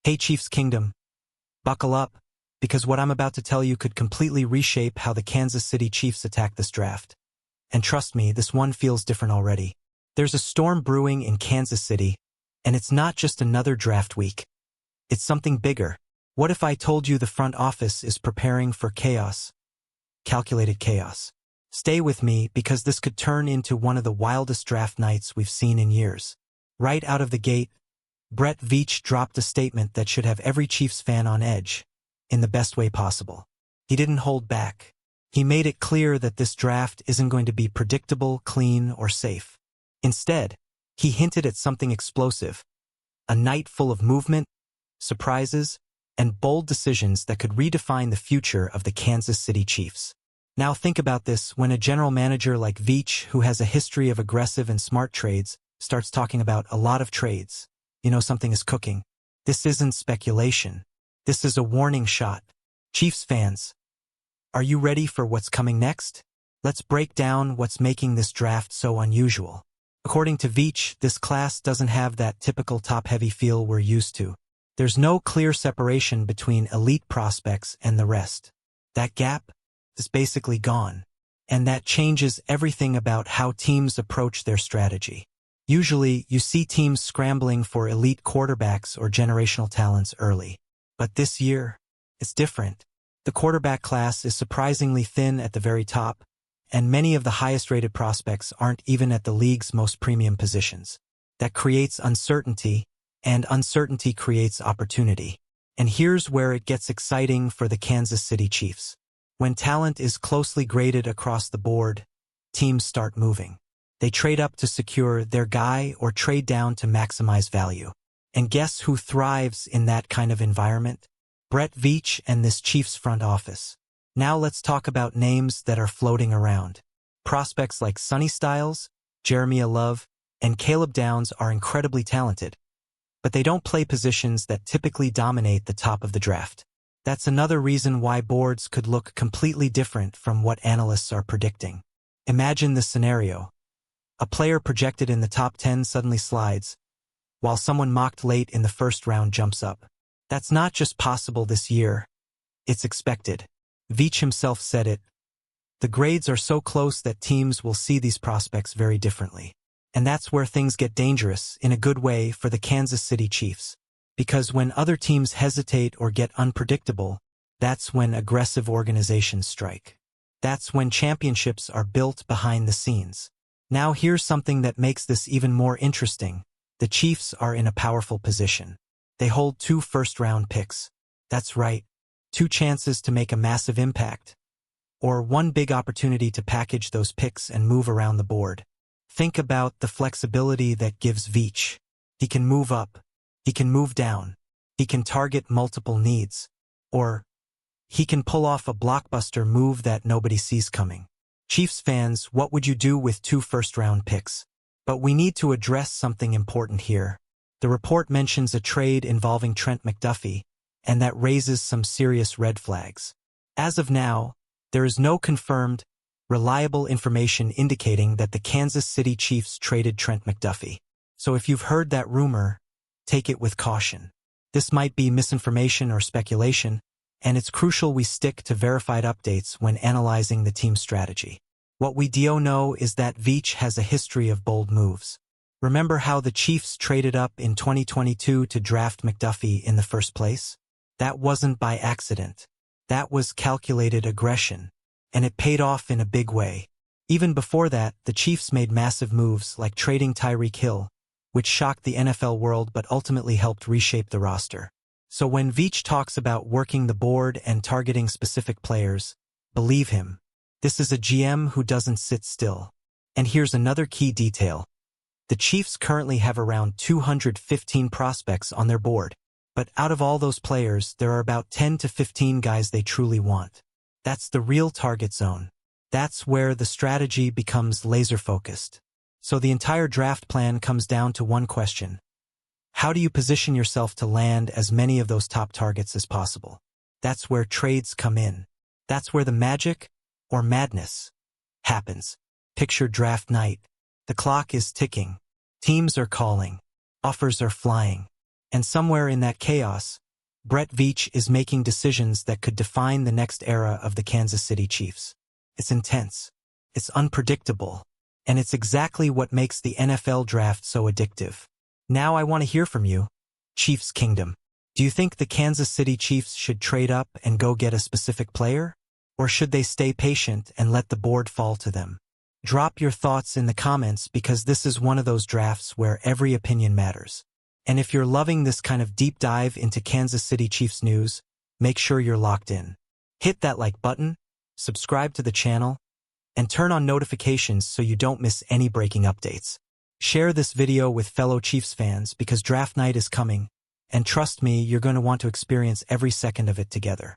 Hey Chiefs Kingdom, buckle up, because what I'm about to tell you could completely reshape how the Kansas City Chiefs attack this draft. And trust me, this one feels different already. There's a storm brewing in Kansas City, and it's not just another draft week. It's something bigger. What if I told you the front office is preparing for chaos? Calculated chaos. Stay with me, because this could turn into one of the wildest draft nights we've seen in years. Right out of the gate, Brett Veach dropped a statement that should have every Chiefs fan on edge, in the best way possible. He didn't hold back. He made it clear that this draft isn't going to be predictable, clean, or safe. Instead, he hinted at something explosive, a night full of movement, surprises, and bold decisions that could redefine the future of the Kansas City Chiefs. Now think about this: when a general manager like Veach, who has a history of aggressive and smart trades, starts talking about a lot of trades, you know something is cooking. This isn't speculation. This is a warning shot. Chiefs fans, are you ready for what's coming next? Let's break down what's making this draft so unusual. According to Veach, this class doesn't have that typical top-heavy feel we're used to. There's no clear separation between elite prospects and the rest. That gap is basically gone. And that changes everything about how teams approach their strategy. Usually, you see teams scrambling for elite quarterbacks or generational talents early. But this year, it's different. The quarterback class is surprisingly thin at the very top, and many of the highest-rated prospects aren't even at the league's most premium positions. That creates uncertainty, and uncertainty creates opportunity. And here's where it gets exciting for the Kansas City Chiefs. When talent is closely graded across the board, teams start moving. They trade up to secure their guy or trade down to maximize value. And guess who thrives in that kind of environment? Brett Veach and this Chiefs front office. Now let's talk about names that are floating around. Prospects like Sonny Styles, Jeremiah Love, and Caleb Downs are incredibly talented, but they don't play positions that typically dominate the top of the draft. That's another reason why boards could look completely different from what analysts are predicting. Imagine this scenario. A player projected in the top 10 suddenly slides, while someone mocked late in the first round jumps up. That's not just possible this year, it's expected. Veach himself said it. The grades are so close that teams will see these prospects very differently. And that's where things get dangerous, in a good way, for the Kansas City Chiefs. Because when other teams hesitate or get unpredictable, that's when aggressive organizations strike. That's when championships are built behind the scenes. Now here's something that makes this even more interesting. The Chiefs are in a powerful position. They hold 2 first-round picks. That's right, 2 chances to make a massive impact. Or 1 big opportunity to package those picks and move around the board. Think about the flexibility that gives Veach. He can move up. He can move down. He can target multiple needs. Or he can pull off a blockbuster move that nobody sees coming. Chiefs fans, what would you do with 2 first-round picks? But we need to address something important here. The report mentions a trade involving Trent McDuffie, and that raises some serious red flags. As of now, there is no confirmed, reliable information indicating that the Kansas City Chiefs traded Trent McDuffie. So if you've heard that rumor, take it with caution. This might be misinformation or speculation, and it's crucial we stick to verified updates when analyzing the team's strategy. What we do know is that Veach has a history of bold moves. Remember how the Chiefs traded up in 2022 to draft McDuffie in the first place? That wasn't by accident. That was calculated aggression, and it paid off in a big way. Even before that, the Chiefs made massive moves like trading Tyreek Hill, which shocked the NFL world but ultimately helped reshape the roster. So when Veach talks about working the board and targeting specific players, believe him. This is a GM who doesn't sit still. And here's another key detail. The Chiefs currently have around 215 prospects on their board. But out of all those players, there are about 10 to 15 guys they truly want. That's the real target zone. That's where the strategy becomes laser-focused. So the entire draft plan comes down to one question. How do you position yourself to land as many of those top targets as possible? That's where trades come in. That's where the magic, or madness, happens. Picture draft night. The clock is ticking. Teams are calling. Offers are flying. And somewhere in that chaos, Brett Veach is making decisions that could define the next era of the Kansas City Chiefs. It's intense, it's unpredictable, and it's exactly what makes the NFL draft so addictive. Now I want to hear from you, Chiefs Kingdom. Do you think the Kansas City Chiefs should trade up and go get a specific player? Or should they stay patient and let the board fall to them? Drop your thoughts in the comments because this is one of those drafts where every opinion matters. And if you're loving this kind of deep dive into Kansas City Chiefs news, make sure you're locked in. Hit that like button, subscribe to the channel, and turn on notifications so you don't miss any breaking updates. Share this video with fellow Chiefs fans because draft night is coming, and trust me, you're going to want to experience every second of it together.